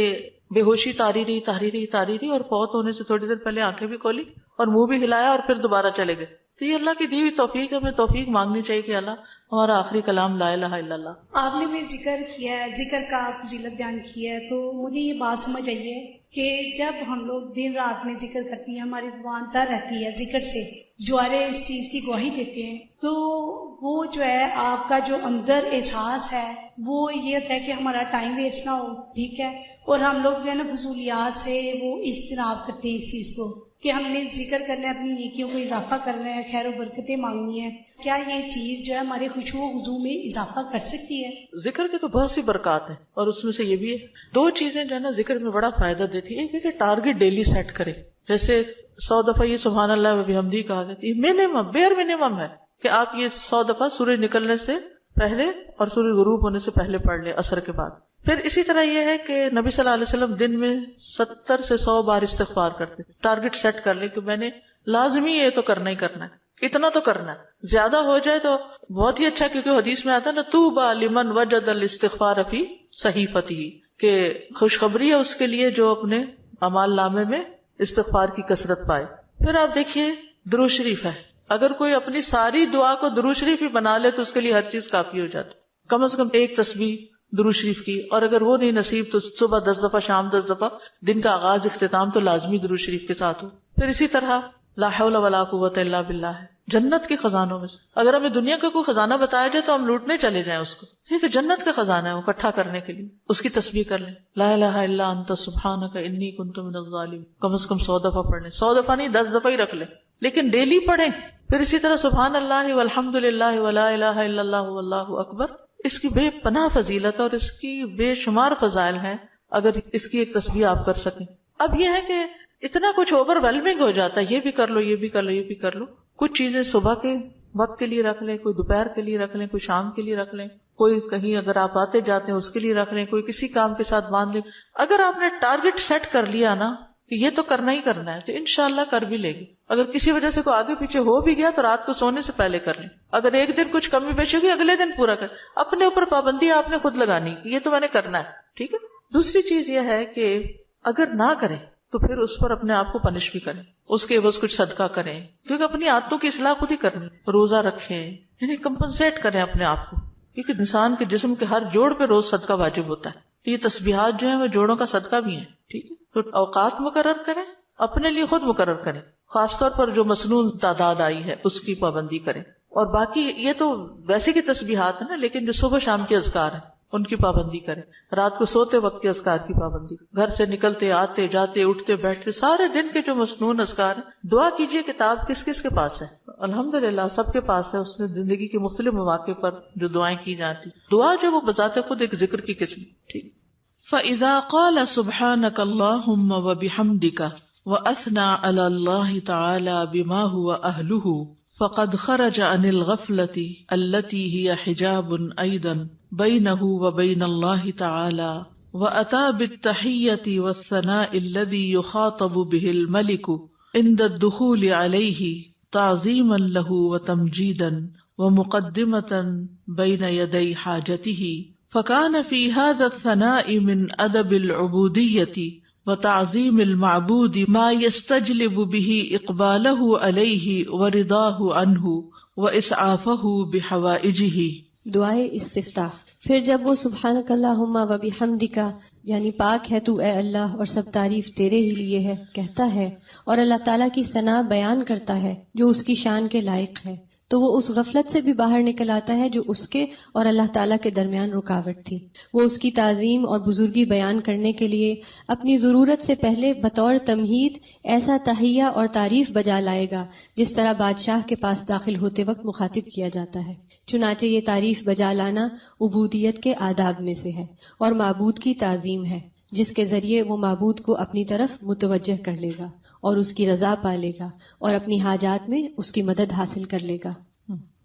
بے ہوشی تاری رہی اور فوت ہونے سے تھوڑی دیر پہلے آنکھیں بھی کھولی اور منہ بھی ہلایا اور پھر دوبارہ چلے گئے. تو یہ اللہ کی دی ہوئی توفیق ہے، ہمیں توفیق مانگنی چاہیے کہ اللہ ہمارا آخری کلام لا الہ الا اللہ. آپ نے بھی ذکر کیا ہے، ذکر کا فضیلت بیان کی ہے، تو مجھے یہ بات سمجھ آئی ہے کہ جب ہم لوگ دن رات میں ذکر کرتی ہیں، ہماری زبان تر رہتی ہے ذکر سے، جوارے اس چیز کی گواہی دیتے ہیں، تو وہ جو ہے آپ کا جو اندر احساس ہے وہ یہ ہوتا ہے کہ ہمارا ٹائم ویسٹ نہ ہو، ٹھیک ہے، اور ہم لوگ جو ہے نا فضولیات سے وہ اجتناب کرتے ہیں اس چیز کو کہ ہم نے ذکر کرنا ہے، اپنی نیکیوں کو اضافہ کرنا ہے، خیر و برکتیں مانگنی ہے. کیا یہ چیز جو ہے ہمارے خشوع و خضوع میں اضافہ کر سکتی ہے؟ ذکر کے تو بہت سی برکات ہیں، اور اس میں سے یہ بھی ہے 2 چیزیں جو ہے نا ذکر میں بڑا فائدہ دیتی ہے. ایک ہے کہ ٹارگٹ ڈیلی سیٹ کرے، جیسے 100 دفعہ یہ سبحان اللہ و بحمدہ کہا گیا، یہ منیمم بیئر منیمم ہے کہ آپ یہ 100 دفعہ سورج نکلنے سے پہلے اور سورج غروب ہونے سے پہلے پڑھ لیں عصر کے بعد. پھر اسی طرح یہ ہے کہ نبی صلی اللہ علیہ وسلم دن میں 70 سے 100 بار استغفار کرتے. ٹارگٹ سیٹ کر لیں کہ میں نے لازمی یہ تو کرنا ہی کرنا ہے، اتنا تو کرنا ہے، زیادہ ہو جائے تو بہت ہی اچھا، کیونکہ حدیث میں آتا ہے نا طوبی لمن وجد الاستغفار فی صحیفتہ، کہ خوشخبری ہے اس کے لیے جو اپنے اعمال نامے میں استغفار کی کثرت پائے. پھر آپ دیکھیے درود شریف ہے، اگر کوئی اپنی ساری دعا کو درود شریف ہی بنا لے تو اس کے لیے ہر چیز کافی ہو جاتی. کم از کم 1 تسبیح درود شریف کی، اور اگر وہ نہیں نصیب تو صبح 10 دفعہ، شام 10 دفعہ، دن کا آغاز اختتام تو لازمی درود شریف کے ساتھ ہو. پھر اسی طرح لا حول ولا قوت الا باللہ ہے جنت کے خزانوں میں سے. اگر ہمیں دنیا کا کوئی خزانہ بتایا جائے تو ہم لوٹنے چلے جائیں اس کو، یہ تو جنت کا خزانہ ہے، وہ اکٹھا کرنے کے لیے اس کی تسبیح کر لیں. لا الہ الا انت سبحانک انی کنت من الظالمین کم از کم 100 دفعہ پڑھ لیں. 100 دفعہ نہیں، 10 دفعہ ہی رکھ لیں، لیکن ڈیلی پڑھیں. پھر اسی طرح سبحان اللہ والحمد للہ ولا الہ الا اللہ واللہ اکبر. اس کی بے پناہ فضیلت اور اس کی بے شمار فضائل ہیں اگر اس کی ایک تسبیح آپ کر سکیں. اب یہ ہے کہ اتنا کچھ اوور ویلمنگ ہو جاتا ہے، یہ بھی کر لو، یہ بھی کر لو، یہ بھی کر لو. کچھ چیزیں صبح کے وقت کے لیے رکھ لیں، کوئی دوپہر کے لیے رکھ لیں، کوئی شام کے لیے رکھ لیں، کوئی کہیں اگر آپ آتے جاتے ہیں اس کے لیے رکھ لیں، کوئی کسی کام کے ساتھ باندھ لیں. اگر آپ نے ٹارگٹ سیٹ کر لیا نا کہ یہ تو کرنا ہی کرنا ہے تو انشاءاللہ کر بھی لے گی. اگر کسی وجہ سے کوئی آگے پیچھے ہو بھی گیا تو رات کو سونے سے پہلے کر لیں. اگر ایک دن کچھ کمی بیشی ہوگی اگلے دن پورا کر. اپنے اوپر پابندی آپ نے خود لگانی کہ یہ تو میں نے کرنا ہے، ٹھیک ہے. دوسری چیز یہ ہے کہ اگر نہ کریں تو پھر اس پر اپنے آپ کو پنش بھی کریں، اس کے عوض کچھ صدقہ کریں، کیونکہ اپنی عادتوں کی اصلاح خود ہی کرنی. روزہ رکھیں، یعنی کمپنسیٹ کریں اپنے آپ کو، کیونکہ انسان کے جسم کے ہر جوڑ پہ روز صدقہ واجب ہوتا ہے. یہ تسبیحات جو ہیں وہ جوڑوں کا صدقہ بھی ہیں، ٹھیک ہے. تو اوقات مقرر کریں، اپنے لیے خود مقرر کریں، خاص طور پر جو مسنون تعداد آئی ہے اس کی پابندی کریں. اور باقی یہ تو ویسے کی تسبیحات ہیں نا، لیکن جو صبح شام کے اذکار ہیں ان کی پابندی کریں. رات کو سوتے وقت کے اذکار کی پابندی، گھر سے نکلتے آتے جاتے اٹھتے بیٹھتے سارے دن کے جو مسنون اذکار ہیں. دعا کیجئے، کتاب کس کس کے پاس ہے؟ الحمدللہ سب کے پاس ہے. اس میں زندگی کے مختلف مواقع پر جو دعائیں کی جاتی، دعا جو وہ بذات خود ایک ذکر کی قسم، ٹھیک. فَإِذَا قَالَ سُبْحَانَكَ اللَّهُمَّ وَبِحَمْدِكَ وَأَثْنَى عَلَى اللَّهِ تَعَالَى بِمَا هُوَ أَهْلُهُ فقد خرج عن الغفلة التي هي حجاب أيضا بينه وبين الله تعالى وأتى بالتحية والثناء الذي يخاطب به الملك عند الدخول عليه تعظيما له وتمجيدا ومقدمة بين يدي حاجته فكان في هذا الثناء من أدب العبودية وتعظیم المعبود ما يستجلب به اقبالہ علیہ ورضاہ عنہ واسعافہ بحوائجہ. دعائے استفتاح. پھر جب وہ سبحانک اللہم و بحمدک یعنی پاک ہے تو اے اللہ اور سب تعریف تیرے ہی لیے ہے کہتا ہے اور اللہ تعالیٰ کی ثنا بیان کرتا ہے جو اس کی شان کے لائق ہے، تو وہ اس غفلت سے بھی باہر نکل آتا ہے جو اس کے اور اللہ تعالیٰ کے درمیان رکاوٹ تھی. وہ اس کی تعظیم اور بزرگی بیان کرنے کے لیے اپنی ضرورت سے پہلے بطور تمہید ایسا تحیہ اور تعریف بجا لائے گا جس طرح بادشاہ کے پاس داخل ہوتے وقت مخاطب کیا جاتا ہے. چنانچہ یہ تعریف بجا لانا عبودیت کے آداب میں سے ہے اور معبود کی تعظیم ہے جس کے ذریعے وہ معبود کو اپنی طرف متوجہ کر لے گا اور اس کی رضا پا لے گا اور اپنی حاجات میں اس کی مدد حاصل کر لے گا.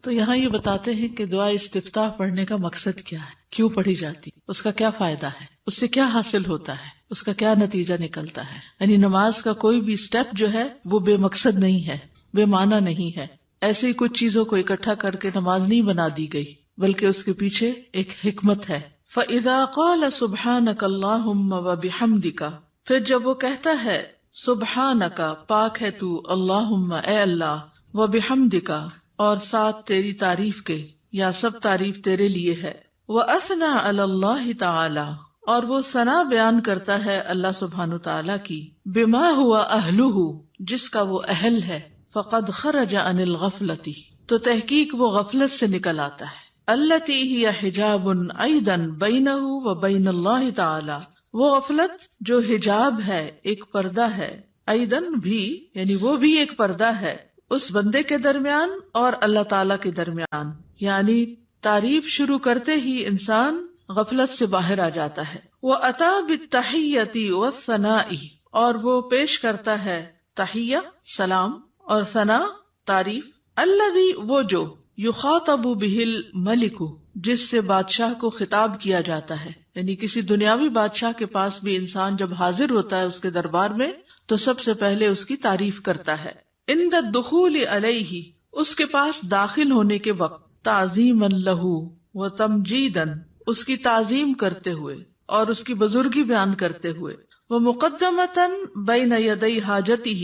تو یہاں یہ بتاتے ہیں کہ دعا استفتاح پڑھنے کا مقصد کیا ہے، کیوں پڑھی جاتی، اس کا کیا فائدہ ہے، اس سے کیا حاصل ہوتا ہے، اس کا کیا نتیجہ نکلتا ہے. یعنی نماز کا کوئی بھی سٹیپ جو ہے وہ بے مقصد نہیں ہے، بے معنی نہیں ہے. ایسے ہی کچھ چیزوں کو اکٹھا کر کے نماز نہیں بنا دی گئی، بلکہ اس کے پیچھے ایک حکمت ہے. فَإِذَا قَالَ سُبْحَانَكَ اللَّهُمَّ وَبِحَمْدِكَ پھر جب وہ کہتا ہے سبحانک پاک ہے تو، اللہم اے اللہ، وَبِحَمْدِكَ اور ساتھ تیری تعریف کے یا سب تعریف تیرے لیے ہے، وَأَثْنَى عَلَى اللَّهِ تَعَالَى اور وہ ثنا بیان کرتا ہے اللہ سبحانہ تعالیٰ کی، بِمَا هُوَ أَهْلُهُ جس کا وہ اہل ہے، فَقَدْ خَرَجَ عَنِ الْغَفْلَةِ تو تحقیق وہ غفلت سے نکل آتا ہے، الَّتِي هِيَ حِجَابٌ أَيْضًا بَيْنَهُ وَبَيْنَ اللَّهِ تَعَالَى وہ غفلت جو حجاب ہے، ایک پردہ ہے، ایضًا بھی یعنی وہ بھی ایک پردہ ہے اس بندے کے درمیان اور اللہ تعالیٰ کے درمیان. یعنی تعریف شروع کرتے ہی انسان غفلت سے باہر آ جاتا ہے. وَأَتَى بِالتَّحِيَّةِ وَالثَّنَاءِ اور وہ پیش کرتا ہے تحیہ سلام اور ثنا تعریف، الذی وہ جو یخاطب بہ الملک جس سے بادشاہ کو خطاب کیا جاتا ہے. یعنی کسی دنیاوی بادشاہ کے پاس بھی انسان جب حاضر ہوتا ہے اس کے دربار میں تو سب سے پہلے اس کی تعریف کرتا ہے. عند الدخول علیہ اس کے پاس داخل ہونے کے وقت، تعظیما لہ وتمجیدا اس کی تعظیم کرتے ہوئے اور اس کی بزرگی بیان کرتے ہوئے، ومقدمتا بین یدی حاجتہ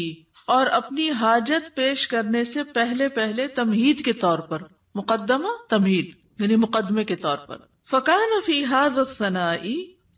اور اپنی حاجت پیش کرنے سے پہلے تمہید کے طور پر، مقدمہ تمہید یعنی مقدمے کے طور پر، فکان فی ھذا الثناء،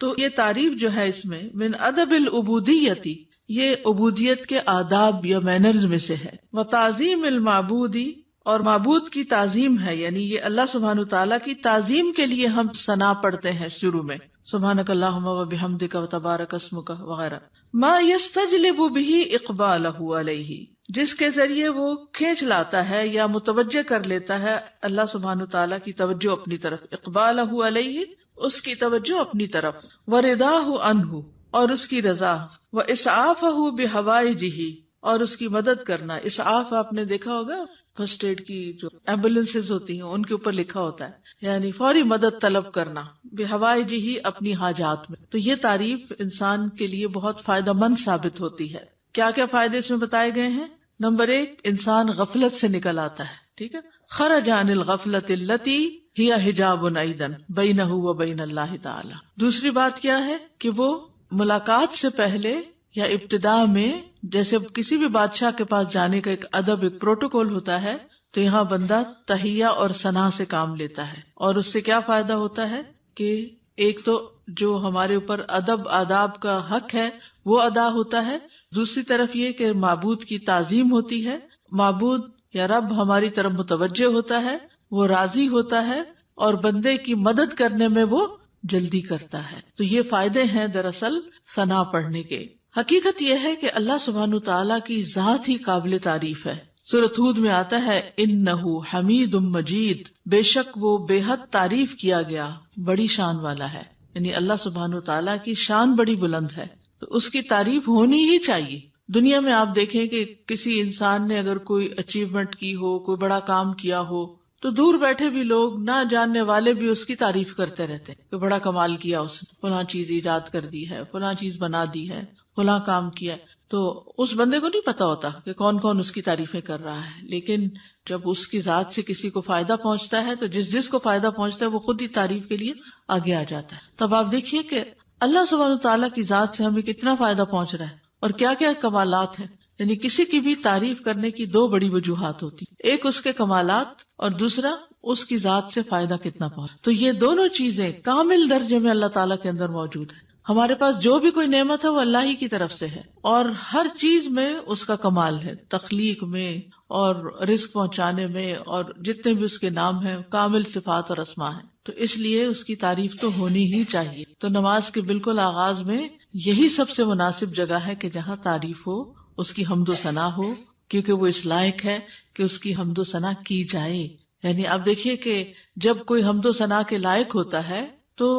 تو یہ تعریف جو ہے اس میں، من ادب العبودیتی، یہ عبودیت کے آداب یا مینرز میں سے ہے، وتعظیم المعبودی، اور معبود کی تعظیم ہے، یعنی یہ اللہ سبحانہ تعالیٰ کی تعظیم کے لیے ہم ثنا پڑھتے ہیں شروع میں، سبحانک اللہم وبحمدک وتبارک اسمک وغیرہ، ما یستجلب بہ اقبالہ علیہ، جس کے ذریعے وہ کھینچ لاتا ہے یا متوجہ کر لیتا ہے اللہ سبحانہ تعالیٰ کی توجہ اپنی طرف، اقبالہ علیہ، اس کی توجہ اپنی طرف، ورضاہ عنہ، اور اس کی رضا، واسعافہ بحوائجہ، اور اس کی مدد کرنا۔ اسعاف آپ نے دیکھا ہوگا فرسٹ ایڈ کی جو ایمبولینسز ہوتی ہیں ان کے اوپر لکھا ہوتا ہے، یعنی فوری مدد طلب کرنا، بحوائجہ، اپنی حاجات میں۔ تو یہ تعریف انسان کے لیے بہت فائدہ مند ثابت ہوتی ہے۔ کیا کیا فائدے اس میں بتائے گئے ہیں؟ نمبر 1، انسان غفلت سے نکل آتا ہے، ٹھیک ہے، خرج عن الغفلۃ التی ہی حجاب ایضا بینہ و بین اللہ تعالی۔ دوسری بات کیا ہے کہ وہ ملاقات سے پہلے یا ابتدا میں، جیسے کسی بھی بادشاہ کے پاس جانے کا ایک ادب، ایک پروٹوکول ہوتا ہے، تو یہاں بندہ تحیہ اور ثنا سے کام لیتا ہے، اور اس سے کیا فائدہ ہوتا ہے کہ ایک تو جو ہمارے اوپر ادب آداب کا حق ہے وہ ادا ہوتا ہے، دوسری طرف یہ کہ معبود کی تعظیم ہوتی ہے، معبود یا رب ہماری طرف متوجہ ہوتا ہے، وہ راضی ہوتا ہے، اور بندے کی مدد کرنے میں وہ جلدی کرتا ہے۔ تو یہ فائدے ہیں دراصل ثنا پڑھنے کے۔ حقیقت یہ ہے کہ اللہ سبحانہ تعالیٰ کی ذات ہی قابل تعریف ہے۔ سورۃ ہود میں آتا ہے، انہ حمید مجید، بے شک وہ بے حد تعریف کیا گیا، بڑی شان والا ہے، یعنی اللہ سبحانہ تعالیٰ کی شان بڑی بلند ہے، تو اس کی تعریف ہونی ہی چاہیے۔ دنیا میں آپ دیکھیں کہ کسی انسان نے اگر کوئی اچیومنٹ کی ہو، کوئی بڑا کام کیا ہو، تو دور بیٹھے بھی لوگ، نہ جاننے والے بھی اس کی تعریف کرتے رہتے ہیں کہ بڑا کمال کیا اس نے، فلاں چیز ایجاد کر دی ہے، فلاں چیز بنا دی ہے، فلاں کام کیا ہے۔ تو اس بندے کو نہیں پتا ہوتا کہ کون کون اس کی تعریفیں کر رہا ہے، لیکن جب اس کی ذات سے کسی کو فائدہ پہنچتا ہے تو جس کو فائدہ پہنچتا ہے وہ خود ہی تعریف کے لیے آگے آ جاتا ہے۔ تب آپ دیکھیے کہ اللہ سبحانہ تعالیٰ کی ذات سے ہمیں کتنا فائدہ پہنچ رہا ہے اور کیا کیا کمالات ہیں۔ یعنی کسی کی بھی تعریف کرنے کی 2 بڑی وجوہات ہوتی، ایک اس کے کمالات اور دوسرا اس کی ذات سے فائدہ کتنا پہنچ۔ تو یہ دونوں چیزیں کامل درجے میں اللہ تعالیٰ کے اندر موجود ہیں۔ ہمارے پاس جو بھی کوئی نعمت ہے وہ اللہ ہی کی طرف سے ہے، اور ہر چیز میں اس کا کمال ہے، تخلیق میں اور رزق پہنچانے میں، اور جتنے بھی اس کے نام ہیں کامل صفات اور اسماء ہیں، تو اس لیے اس کی تعریف تو ہونی ہی چاہیے۔ تو نماز کے بالکل آغاز میں یہی سب سے مناسب جگہ ہے کہ جہاں تعریف ہو، اس کی حمد و ثنا ہو، کیونکہ وہ اس لائق ہے کہ اس کی حمد و ثنا کی جائے۔ یعنی آپ دیکھیے کہ جب کوئی حمد و ثنا کے لائق ہوتا ہے تو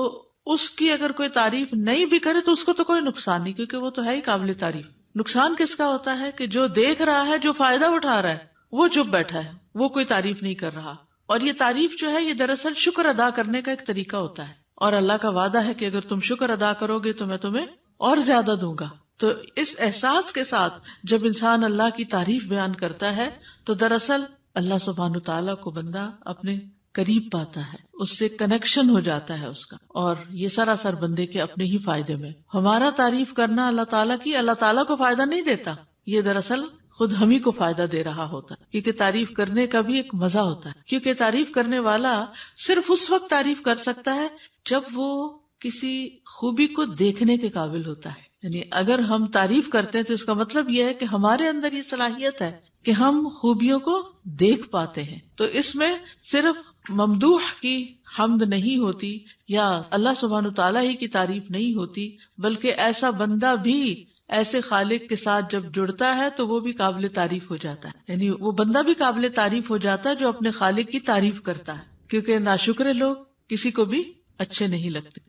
اس کی اگر کوئی تعریف نہیں بھی کرے تو اس کو تو کوئی نقصان نہیں، کیونکہ وہ تو ہے ہی قابل تعریف۔ نقصان کس کا ہوتا ہے کہ جو دیکھ رہا ہے، جو فائدہ اٹھا رہا ہے، وہ چپ بیٹھا ہے، وہ کوئی تعریف نہیں کر رہا۔ اور یہ تعریف جو ہے یہ دراصل شکر ادا کرنے کا ایک طریقہ ہوتا ہے، اور اللہ کا وعدہ ہے کہ اگر تم شکر ادا کرو گے تو میں تمہیں اور زیادہ دوں گا۔ تو اس احساس کے ساتھ جب انسان اللہ کی تعریف بیان کرتا ہے تو دراصل اللہ سبحانہ تعالیٰ کو بندہ اپنے قریب پاتا ہے، اس سے کنیکشن ہو جاتا ہے اس کا، اور یہ سراسر بندے کے اپنے ہی فائدے میں۔ ہمارا تعریف کرنا اللہ تعالیٰ کی اللہ تعالیٰ کو فائدہ نہیں دیتا، یہ دراصل خود ہم ہی کو فائدہ دے رہا ہوتا ہے، کیونکہ تعریف کرنے کا بھی ایک مزہ ہوتا ہے، کیونکہ تعریف کرنے والا صرف اس وقت تعریف کر سکتا ہے جب وہ کسی خوبی کو دیکھنے کے قابل ہوتا ہے۔ یعنی اگر ہم تعریف کرتے ہیں تو اس کا مطلب یہ ہے کہ ہمارے اندر یہ صلاحیت ہے کہ ہم خوبیوں کو دیکھ پاتے ہیں۔ تو اس میں صرف ممدوح کی حمد نہیں ہوتی یا اللہ سبحانہ تعالیٰ ہی کی تعریف نہیں ہوتی، بلکہ ایسا بندہ بھی ایسے خالق کے ساتھ جب جڑتا ہے تو وہ بھی قابل تعریف ہو جاتا ہے۔ یعنی وہ بندہ بھی قابل تعریف ہو جاتا ہے جو اپنے خالق کی تعریف کرتا ہے، کیونکہ ناشکر لوگ کسی کو بھی اچھے نہیں لگتے۔